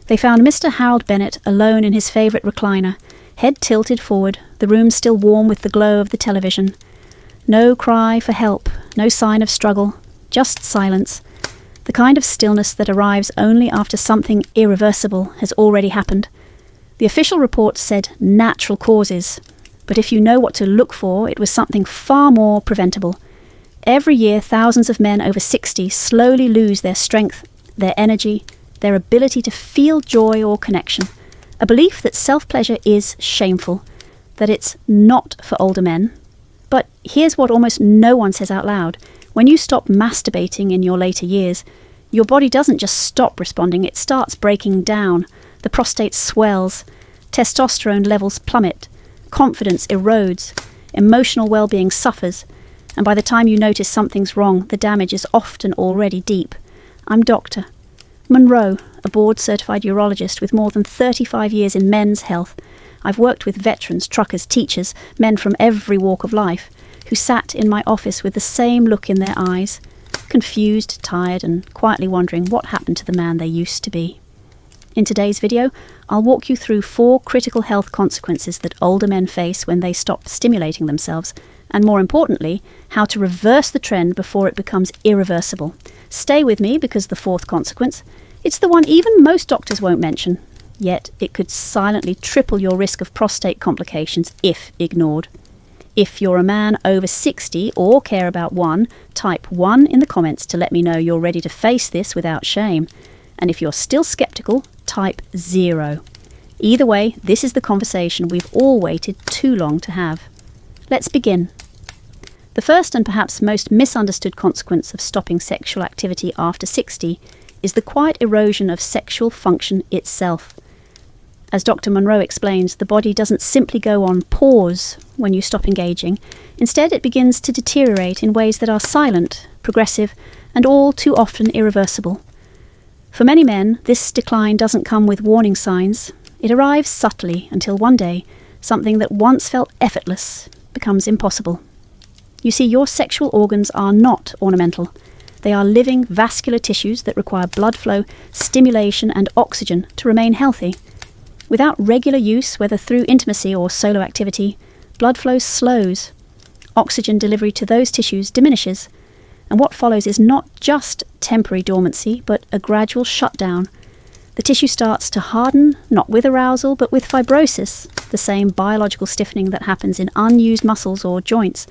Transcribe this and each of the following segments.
They found Mr. Harold Bennett alone in his favourite recliner, head tilted forward, the room still warm with the glow of the television. No cry for help, no sign of struggle, just silence. The kind of stillness that arrives only after something irreversible has already happened. The official report said natural causes, but if you know what to look for, it was something far more preventable. Every year, thousands of men over 60 slowly lose their strength, their energy, their ability to feel joy or connection. A belief that self-pleasure is shameful, that it's not for older men. But here's what almost no one says out loud. When you stop masturbating in your later years, your body doesn't just stop responding, it starts breaking down. The prostate swells, testosterone levels plummet, confidence erodes, emotional well-being suffers, and by the time you notice something's wrong, the damage is often already deep. I'm Dr. Monroe, a board-certified urologist with more than 35 years in men's health. I've worked with veterans, truckers, teachers, men from every walk of life, who sat in my office with the same look in their eyes, confused, tired, and quietly wondering what happened to the man they used to be. In today's video, I'll walk you through 4 critical health consequences that older men face when they stop stimulating themselves, and more importantly, how to reverse the trend before it becomes irreversible. Stay with me because the 4th consequence, it's the one even most doctors won't mention, yet it could silently triple your risk of prostate complications if ignored. If you're a man over 60 or care about one, type 1 in the comments to let me know you're ready to face this without shame. And if you're still skeptical, type 0. Either way, this is the conversation we've all waited too long to have. Let's begin. The first and perhaps most misunderstood consequence of stopping sexual activity after 60 is the quiet erosion of sexual function itself. As Dr. Monroe explains, the body doesn't simply go on pause when you stop engaging. Instead, it begins to deteriorate in ways that are silent, progressive, and all too often irreversible. For many men, this decline doesn't come with warning signs. It arrives subtly until one day, something that once felt effortless becomes impossible. You see, your sexual organs are not ornamental. They are living vascular tissues that require blood flow, stimulation, and oxygen to remain healthy. Without regular use, whether through intimacy or solo activity, blood flow slows. Oxygen delivery to those tissues diminishes, and what follows is not just temporary dormancy, but a gradual shutdown. The tissue starts to harden, not with arousal, but with fibrosis, the same biological stiffening that happens in unused muscles or joints.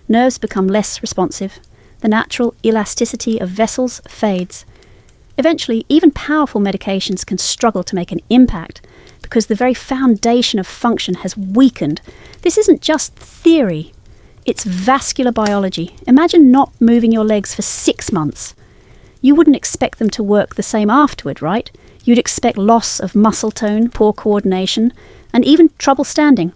Nerves become less responsive. The natural elasticity of vessels fades. Eventually, even powerful medications can struggle to make an impact because the very foundation of function has weakened. This isn't just theory. It's vascular biology. Imagine not moving your legs for 6 months. You wouldn't expect them to work the same afterward, right? You'd expect loss of muscle tone, poor coordination, and even trouble standing.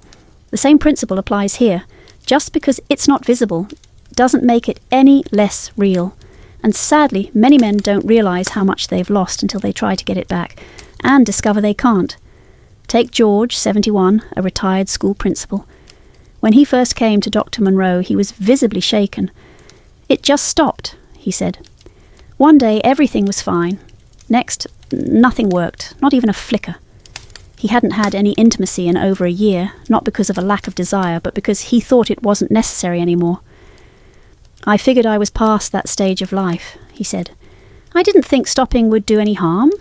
The same principle applies here. Just because it's not visible doesn't make it any less real. And sadly, many men don't realise how much they've lost until they try to get it back, and discover they can't. Take George, 71, a retired school principal. When he first came to Dr. Monroe, he was visibly shaken. "It just stopped," he said. One day, everything was fine. Next, nothing worked, not even a flicker. He hadn't had any intimacy in over a year, not because of a lack of desire, but because he thought it wasn't necessary anymore. "I figured I was past that stage of life," he said. "I didn't think stopping would do any harm."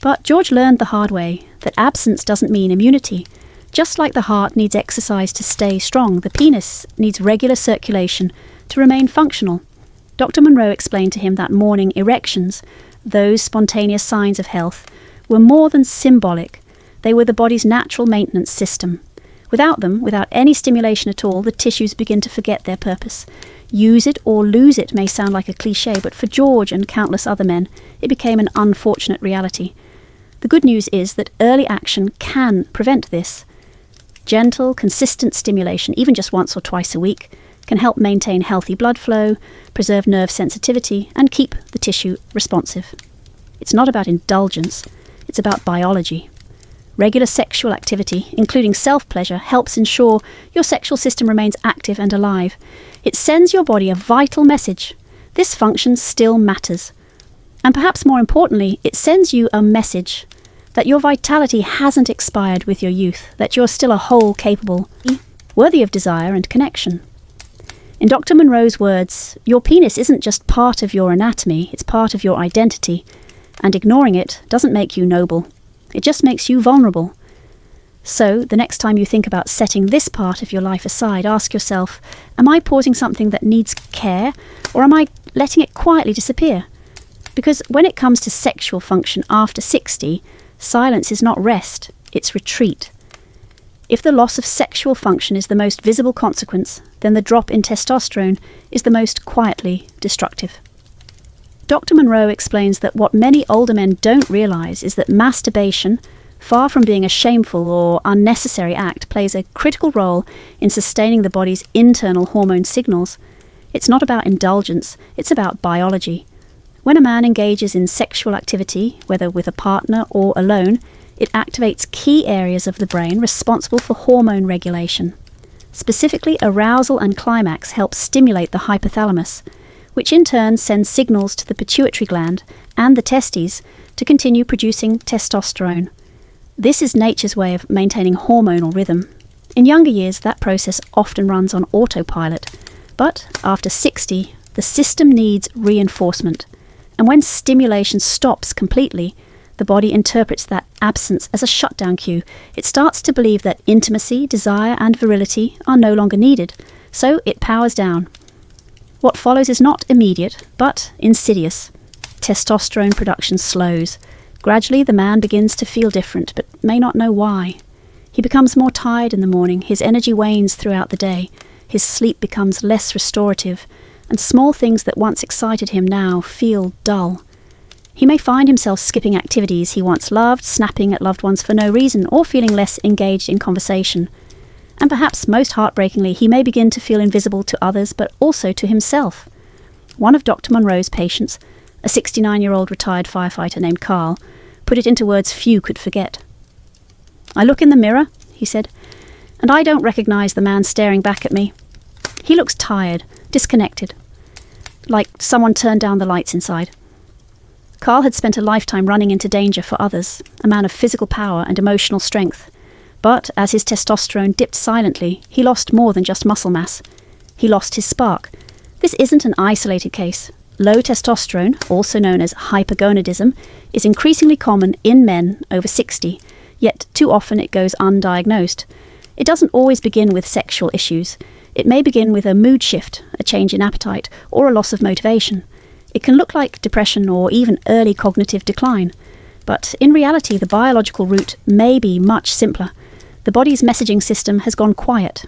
But George learned the hard way that absence doesn't mean immunity. Just like the heart needs exercise to stay strong, the penis needs regular circulation to remain functional. Dr. Monroe explained to him that morning erections, those spontaneous signs of health, were more than symbolic. They were the body's natural maintenance system. Without them, without any stimulation at all, the tissues begin to forget their purpose. Use it or lose it may sound like a cliché, but for George and countless other men, it became an unfortunate reality. The good news is that early action can prevent this. Gentle, consistent stimulation, even just once or twice a week, can help maintain healthy blood flow, preserve nerve sensitivity, and keep the tissue responsive. It's not about indulgence, it's about biology. Regular sexual activity, including self-pleasure, helps ensure your sexual system remains active and alive. It sends your body a vital message. This function still matters. And perhaps more importantly, it sends you a message that your vitality hasn't expired with your youth, that you're still a whole, capable, worthy of desire and connection. In Dr. Monroe's words, your penis isn't just part of your anatomy, it's part of your identity, and ignoring it doesn't make you noble. It just makes you vulnerable. So, the next time you think about setting this part of your life aside, ask yourself, am I pausing something that needs care, or am I letting it quietly disappear? Because when it comes to sexual function after 60, silence is not rest, it's retreat. If the loss of sexual function is the most visible consequence, then the drop in testosterone is the most quietly destructive. Dr. Monroe explains that what many older men don't realise is that masturbation, far from being a shameful or unnecessary act, plays a critical role in sustaining the body's internal hormone signals. It's not about indulgence, it's about biology. When a man engages in sexual activity, whether with a partner or alone, it activates key areas of the brain responsible for hormone regulation. Specifically, arousal and climax help stimulate the hypothalamus, which in turn sends signals to the pituitary gland and the testes to continue producing testosterone. This is nature's way of maintaining hormonal rhythm. In younger years, that process often runs on autopilot, but after 60, the system needs reinforcement. And when stimulation stops completely, the body interprets that absence as a shutdown cue. It starts to believe that intimacy, desire, and virility are no longer needed, so it powers down. What follows is not immediate, but insidious. Testosterone production slows. Gradually, the man begins to feel different, but may not know why. He becomes more tired in the morning, his energy wanes throughout the day, his sleep becomes less restorative, and small things that once excited him now feel dull. He may find himself skipping activities he once loved, snapping at loved ones for no reason, or feeling less engaged in conversation. And perhaps most heartbreakingly, he may begin to feel invisible to others, but also to himself. One of Dr. Monroe's patients, a 69-year-old retired firefighter named Carl, put it into words few could forget. "I look in the mirror," he said, "and I don't recognise the man staring back at me. He looks tired, disconnected, like someone turned down the lights inside." Carl had spent a lifetime running into danger for others, a man of physical power and emotional strength. But as his testosterone dipped silently, he lost more than just muscle mass. He lost his spark. This isn't an isolated case. Low testosterone, also known as hypergonadism, is increasingly common in men over 60, yet too often it goes undiagnosed. It doesn't always begin with sexual issues. It may begin with a mood shift, a change in appetite, or a loss of motivation. It can look like depression or even early cognitive decline. But in reality, the biological route may be much simpler. The body's messaging system has gone quiet.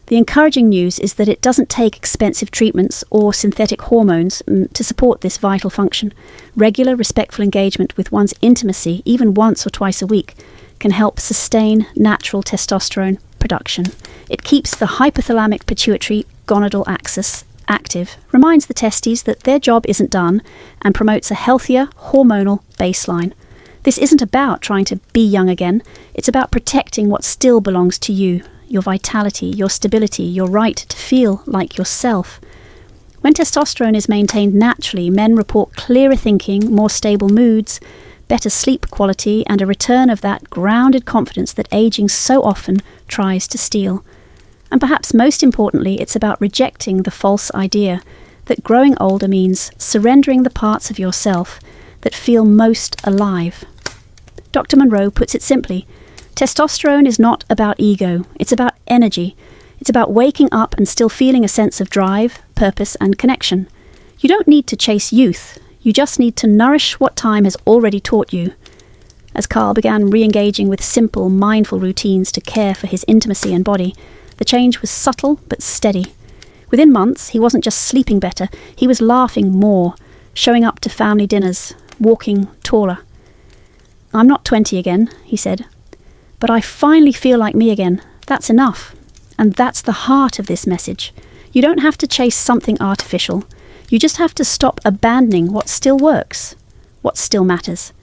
The encouraging news is that it doesn't take expensive treatments or synthetic hormones to support this vital function. Regular, respectful engagement with one's intimacy, even once or twice a week, can help sustain natural testosterone production. It keeps the hypothalamic pituitary gonadal axis active, reminds the testes that their job isn't done, and promotes a healthier hormonal baseline. This isn't about trying to be young again, it's about protecting what still belongs to you, your vitality, your stability, your right to feel like yourself. When testosterone is maintained naturally, men report clearer thinking, more stable moods, better sleep quality, and a return of that grounded confidence that aging so often tries to steal. And perhaps most importantly, it's about rejecting the false idea that growing older means surrendering the parts of yourself that feel most alive. Dr. Monroe puts it simply, testosterone is not about ego, it's about energy. It's about waking up and still feeling a sense of drive, purpose, and connection. You don't need to chase youth, you just need to nourish what time has already taught you. As Carl began re-engaging with simple, mindful routines to care for his intimacy and body, the change was subtle but steady. Within months, he wasn't just sleeping better, he was laughing more, showing up to family dinners, walking taller. "I'm not 20 again," he said, "but I finally feel like me again. That's enough." And that's the heart of this message. You don't have to chase something artificial. You just have to stop abandoning what still works, what still matters.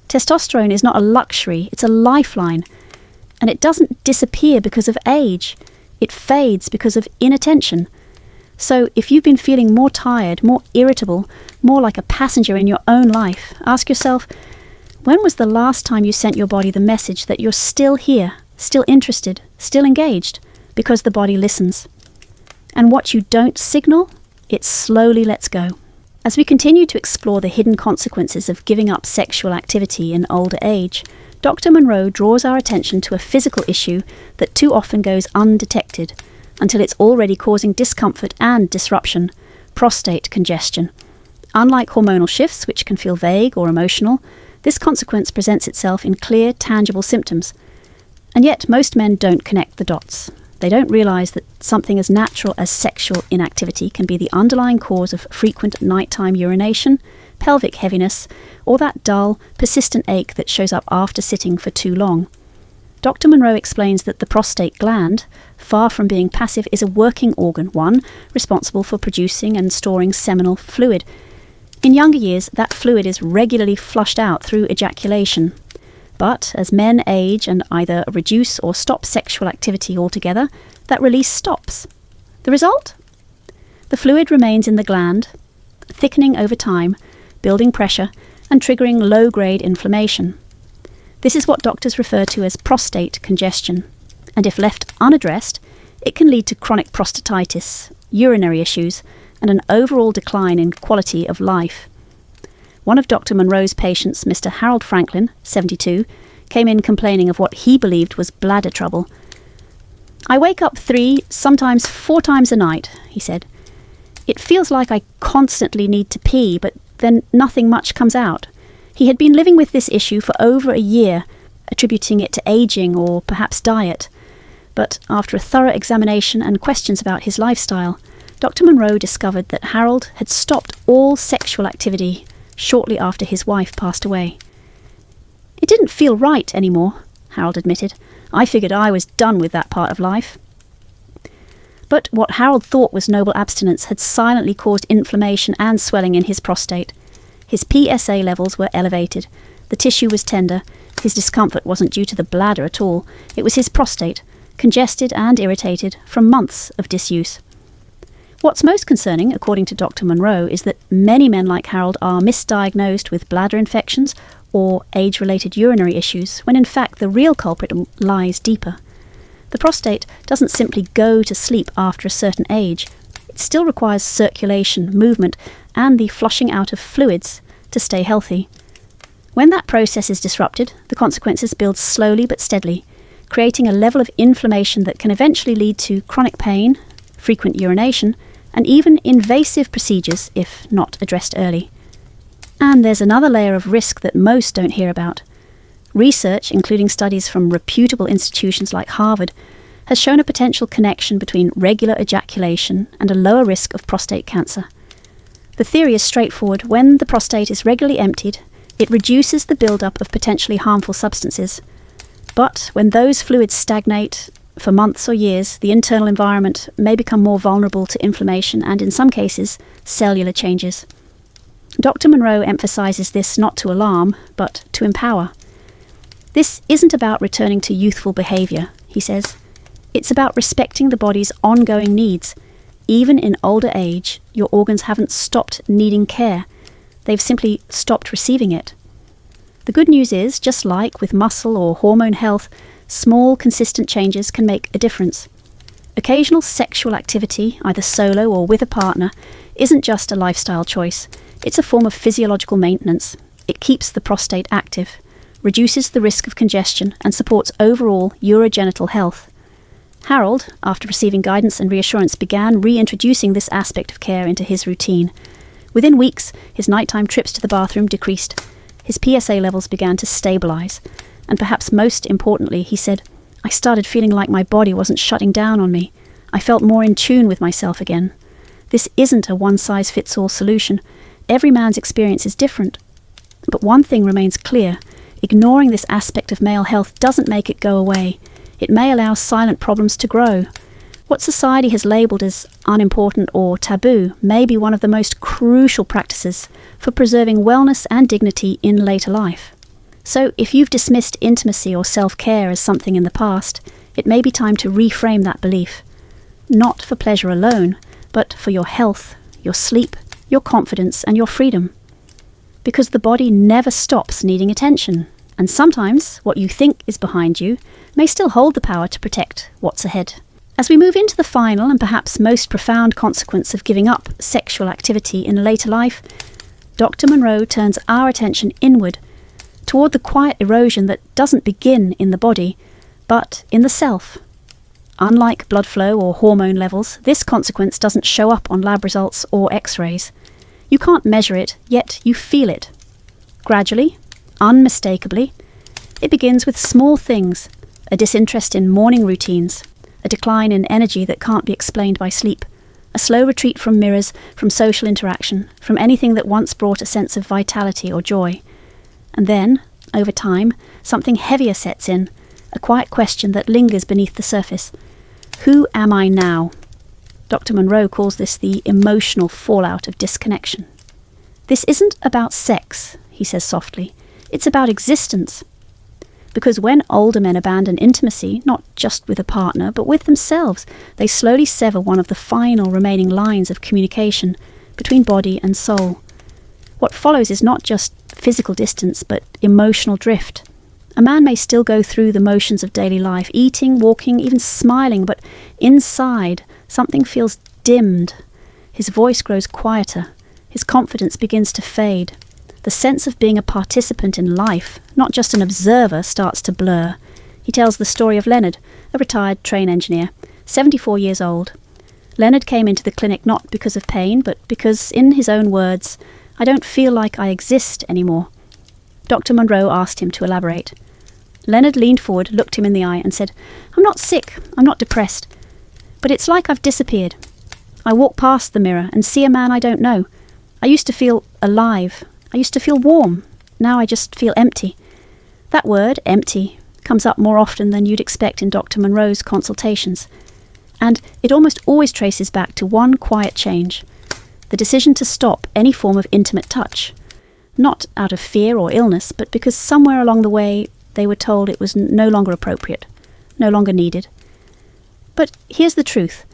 Testosterone is not a luxury, it's a lifeline. And it doesn't disappear because of age. It fades because of inattention. So if you've been feeling more tired, more irritable, more like a passenger in your own life, ask yourself, when was the last time you sent your body the message that you're still here, still interested, still engaged? Because the body listens. And what you don't signal, it slowly lets go. As we continue to explore the hidden consequences of giving up sexual activity in older age, Dr. Monroe draws our attention to a physical issue that too often goes undetected until it's already causing discomfort and disruption: prostate congestion. Unlike hormonal shifts, which can feel vague or emotional, this consequence presents itself in clear, tangible symptoms. And yet most men don't connect the dots. They don't realise that something as natural as sexual inactivity can be the underlying cause of frequent nighttime urination, pelvic heaviness, or that dull, persistent ache that shows up after sitting for too long. Dr. Monroe explains that the prostate gland, far from being passive, is a working organ, one responsible for producing and storing seminal fluid. In younger years, that fluid is regularly flushed out through ejaculation. But as men age and either reduce or stop sexual activity altogether, that release stops. The result? The fluid remains in the gland, thickening over time, building pressure, and triggering low-grade inflammation. This is what doctors refer to as prostate congestion, and if left unaddressed, it can lead to chronic prostatitis, urinary issues, and an overall decline in quality of life. One of Dr. Monroe's patients, Mr. Harold Franklin, 72, came in complaining of what he believed was bladder trouble. "I wake up 3, sometimes 4 times a night," he said. "It feels like I constantly need to pee, but then nothing much comes out." He had been living with this issue for over a year, attributing it to aging or perhaps diet. But after a thorough examination and questions about his lifestyle, Dr. Monroe discovered that Harold had stopped all sexual activity shortly after his wife passed away. "It didn't feel right anymore," Harold admitted. "I figured I was done with that part of life." But what Harold thought was noble abstinence had silently caused inflammation and swelling in his prostate. His PSA levels were elevated, the tissue was tender, his discomfort wasn't due to the bladder at all, it was his prostate, congested and irritated from months of disuse. What's most concerning, according to Dr. Monroe, is that many men like Harold are misdiagnosed with bladder infections or age-related urinary issues, when in fact the real culprit lies deeper. The prostate doesn't simply go to sleep after a certain age. It still requires circulation, movement, and the flushing out of fluids to stay healthy. When that process is disrupted, the consequences build slowly but steadily, creating a level of inflammation that can eventually lead to chronic pain, frequent urination, and even invasive procedures if not addressed early. And there's another layer of risk that most don't hear about. Research, including studies from reputable institutions like Harvard, has shown a potential connection between regular ejaculation and a lower risk of prostate cancer. The theory is straightforward. When the prostate is regularly emptied, it reduces the buildup of potentially harmful substances. But when those fluids stagnate for months or years, the internal environment may become more vulnerable to inflammation and, in some cases, cellular changes. Dr. Monroe emphasizes this not to alarm, but to empower. This isn't about returning to youthful behavior, he says. It's about respecting the body's ongoing needs. Even in older age, your organs haven't stopped needing care. They've simply stopped receiving it. The good news is, just like with muscle or hormone health, small, consistent changes can make a difference. Occasional sexual activity, either solo or with a partner, isn't just a lifestyle choice. It's a form of physiological maintenance. It keeps the prostate active, reduces the risk of congestion, and supports overall urogenital health. Harold, after receiving guidance and reassurance, began reintroducing this aspect of care into his routine. Within weeks, his nighttime trips to the bathroom decreased. His PSA levels began to stabilize. And perhaps most importantly, he said, "I started feeling like my body wasn't shutting down on me. I felt more in tune with myself again." This isn't a one-size-fits-all solution. Every man's experience is different. But one thing remains clear. Ignoring this aspect of male health doesn't make it go away. It may allow silent problems to grow. What society has labelled as unimportant or taboo may be one of the most crucial practices for preserving wellness and dignity in later life. So if you've dismissed intimacy or self-care as something in the past, it may be time to reframe that belief. Not for pleasure alone, but for your health, your sleep, your confidence, and your freedom. Because the body never stops needing attention, and sometimes what you think is behind you may still hold the power to protect what's ahead. As we move into the final and perhaps most profound consequence of giving up sexual activity in later life, Dr. Monroe turns our attention inward, toward the quiet erosion that doesn't begin in the body, but in the self. Unlike blood flow or hormone levels, this consequence doesn't show up on lab results or x-rays. You can't measure it, yet you feel it. Gradually, unmistakably, it begins with small things, a disinterest in morning routines, a decline in energy that can't be explained by sleep, a slow retreat from mirrors, from social interaction, from anything that once brought a sense of vitality or joy. And then, over time, something heavier sets in, a quiet question that lingers beneath the surface. Who am I now? Dr. Monroe calls this the emotional fallout of disconnection. This isn't about sex, he says softly. It's about existence. Because when older men abandon intimacy, not just with a partner, but with themselves, they slowly sever one of the final remaining lines of communication between body and soul. What follows is not just physical distance, but emotional drift. A man may still go through the motions of daily life, eating, walking, even smiling, but inside, something feels dimmed. His voice grows quieter. His confidence begins to fade. The sense of being a participant in life, not just an observer, starts to blur. He tells the story of Leonard, a retired train engineer, 74 years old. Leonard came into the clinic not because of pain, but because, in his own words, "I don't feel like I exist anymore." Dr. Monroe asked him to elaborate. Leonard leaned forward, looked him in the eye, and said, "I'm not sick, I'm not depressed, but it's like I've disappeared. I walk past the mirror and see a man I don't know. I used to feel alive. I used to feel warm. Now I just feel empty." That word, empty, comes up more often than you'd expect in Dr. Monroe's consultations. And it almost always traces back to one quiet change, the decision to stop any form of intimate touch. Not out of fear or illness, but because somewhere along the way they were told it was no longer appropriate, no longer needed. But here's the truth.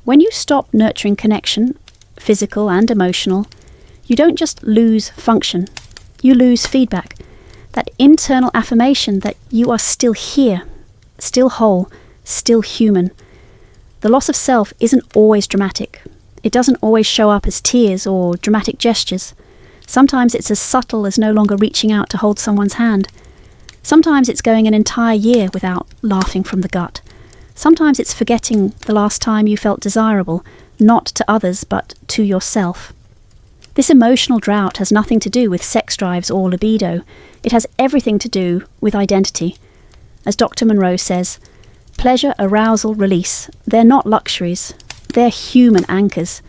When you stop nurturing connection, physical and emotional, you don't just lose function, you lose feedback. That internal affirmation that you are still here, still whole, still human. The loss of self isn't always dramatic. It doesn't always show up as tears or dramatic gestures. Sometimes it's as subtle as no longer reaching out to hold someone's hand. Sometimes it's going an entire year without laughing from the gut. Sometimes it's forgetting the last time you felt desirable, not to others but to yourself. This emotional drought has nothing to do with sex drives or libido. It has everything to do with identity. As Dr. Monroe says, pleasure, arousal, release, they're not luxuries. They're human anchors.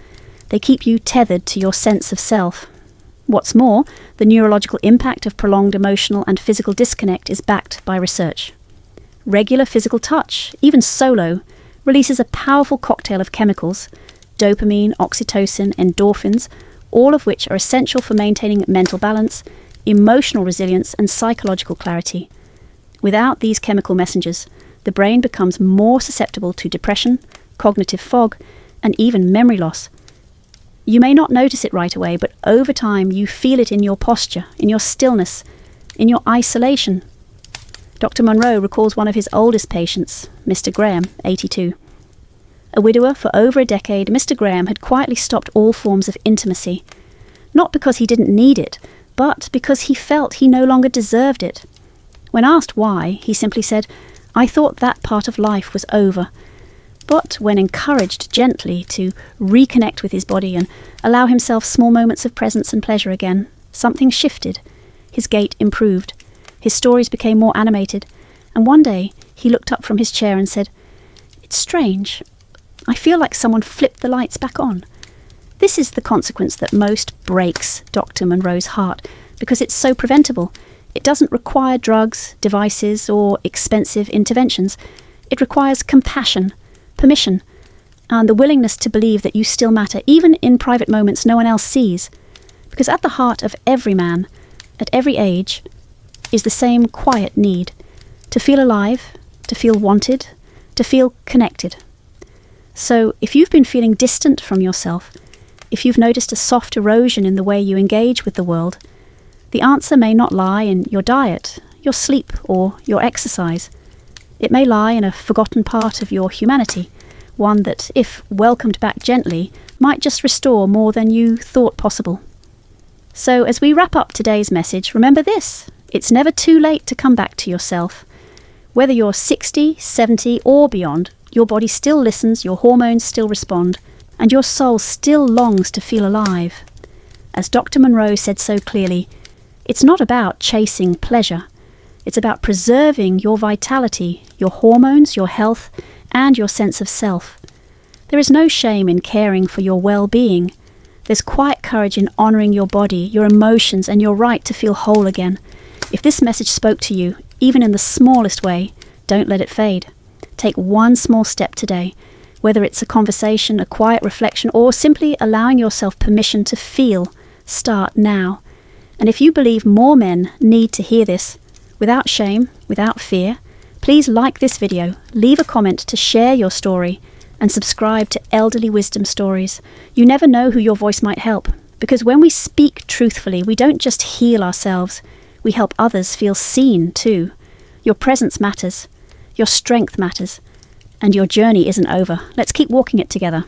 They keep you tethered to your sense of self. What's more, the neurological impact of prolonged emotional and physical disconnect is backed by research. Regular physical touch, even solo, releases a powerful cocktail of chemicals, dopamine, oxytocin, endorphins, all of which are essential for maintaining mental balance, emotional resilience, and psychological clarity. Without these chemical messengers, the brain becomes more susceptible to depression, cognitive fog, and even memory loss. You may not notice it right away, but over time you feel it in your posture, in your stillness, in your isolation. Dr. Monroe recalls one of his oldest patients, Mr. Graham, 82. A widower for over a decade, Mr. Graham had quietly stopped all forms of intimacy, not because he didn't need it, but because he felt he no longer deserved it. When asked why, he simply said, "I thought that part of life was over." But when encouraged gently to reconnect with his body and allow himself small moments of presence and pleasure again, something shifted. His gait improved. His stories became more animated. And one day, he looked up from his chair and said, "It's strange. I feel like someone flipped the lights back on." This is the consequence that most breaks Dr. Monroe's heart, because it's so preventable. It doesn't require drugs, devices, or expensive interventions. It requires compassion, permission, and the willingness to believe that you still matter, even in private moments no one else sees. Because at the heart of every man, at every age, is the same quiet need to feel alive, to feel wanted, to feel connected. So if you've been feeling distant from yourself, if you've noticed a soft erosion in the way you engage with the world, the answer may not lie in your diet, your sleep, or your exercise. It may lie in a forgotten part of your humanity, one that, if welcomed back gently, might just restore more than you thought possible. So as we wrap up today's message, remember this: it's never too late to come back to yourself. Whether you're 60, 70, or beyond, your body still listens, your hormones still respond, and your soul still longs to feel alive. As Dr. Monroe said so clearly, it's not about chasing pleasure. It's about preserving your vitality, your hormones, your health, and your sense of self. There is no shame in caring for your well-being. There's quiet courage in honouring your body, your emotions, and your right to feel whole again. If this message spoke to you, even in the smallest way, don't let it fade. Take one small step today, whether it's a conversation, a quiet reflection, or simply allowing yourself permission to feel. Start now. And if you believe more men need to hear this, without shame, without fear, please like this video, leave a comment to share your story, and subscribe to Elderly Wisdom Stories. You never know who your voice might help, because when we speak truthfully, we don't just heal ourselves, we help others feel seen too. Your presence matters, your strength matters, and your journey isn't over. Let's keep walking it together.